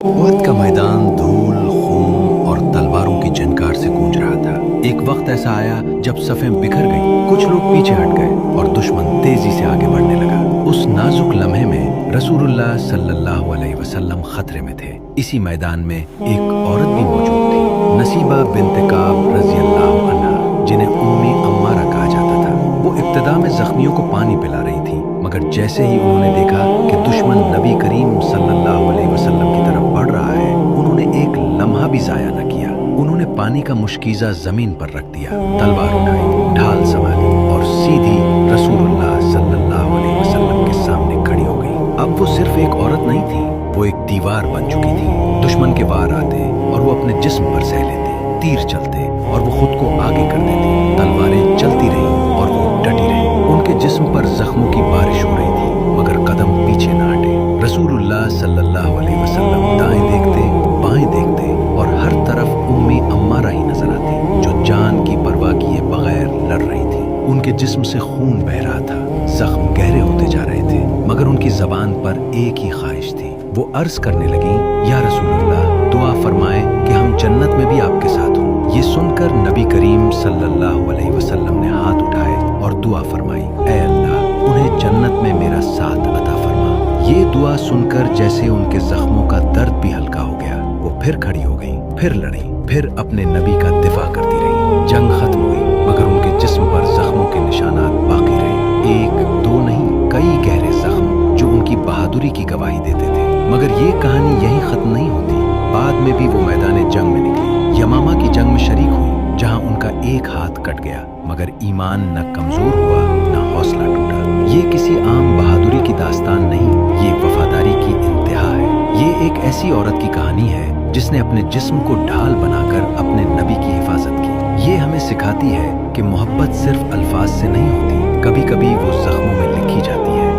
उहद का मैदान धूल, खून और तलवारों की झनकार से गूंज रहा था। एक वक्त ऐसा आया जब सफ़ें बिखर गईं, कुछ लोग पीछे हट गए और दुश्मन तेजी से आगे बढ़ने लगा। उस नाजुक लम्हे में रसूलुल्लाह सल्लल्लाहु अलैहि वसल्लम खतरे में थे। इसी मैदान में एक औरत भी मौजूद थी, नसीबा बिन्त काब रज़ियल्लाहु अन्हा, जिन्हें उम्मी अम्मारा कहा जाता था। वो इब्तिदा में जख्मियों को पानी पिला रही थी, मगर जैसे ही उन्होंने देखा कि दुश्मन नबी करीम सल्लल्लाहु अलैहि वसल्लम की तरफ बढ़ रहा है, उन्होंने एक लम्हा भी ज़ाया न किया। उन्होंने पानी का मुश्कीज़ा ज़मीन पर रख दिया, तलवार उठाई, ढाल संभाली और सीधी रसूलुल्लाह सल्लल्लाहु अलैहि वसल्लम के सामने खड़ी हो गई। अब वो सिर्फ एक औरत नहीं थी, वो एक दीवार बन चुकी थी। दुश्मन के वार आते और वो अपने जिस्म पर सह लेते, तीर चलते और वो खुद को आगे कर देती। तलवारें चलती रहीं और वो डटी रही। उनके जिस्म पर जख्मों की बारिश हो रही थी, मगर कदम पीछे न हटे। रसूलुल्लाह सल्लल्लाहु अलैहि वसल्लम दाएं देखते, बाएं देखते और हर तरफ उम्मी अम्मारा ही नजर आती, जो जान की परवाह किए बगैर लड़ रही थी। उनके जिस्म से खून बह रहा था, जख्म गहरे होते जा रहे थे, मगर उनकी जबान पर एक ही ख्वाहिश थी। वो अर्ज करने लगी, या रसूलुल्लाह, दुआ फरमाएं कि हम जन्नत में भी आपके साथ हों। ये सुनकर नबी करीम सल्लल्लाहु अलैहि वसल्लम ने हाथ उठाए और दुआ फरमाई, ऐ अल्लाह, उन्हें जन्नत में मेरा साथ अता फरमा। ये दुआ सुनकर जैसे उनके जख्मों का दर्द भी हल्का हो गया। वो फिर खड़ी हो गई, फिर लड़ी, फिर अपने नबी का दिफा करती रही। जंग खत्म हुई, मगर उनके जिस्म पर जख्मों के निशानात बाकी रहे। एक दो नहीं, कई गहरे जख्म जो उनकी बहादुरी की गवाही देते थे। मगर ये कहानी यहीं खत्म नहीं होती। बाद में भी वो मैदान जंग में निकली, यमामा की जंग में शरीक हुई, जहां उनका एक हाथ कट गया, मगर ईमान न कमजोर हुआ न हौसला टूटा। ये किसी आम बहादुरी की दास्तान नहीं, ये वफादारी की इंतहा है। ये एक ऐसी औरत की कहानी है जिसने अपने जिस्म को ढाल बनाकर अपने नबी की हिफाजत की। ये हमें सिखाती है कि मोहब्बत सिर्फ अल्फाज से नहीं होती, कभी कभी वो जख्मों में लिखी जाती है।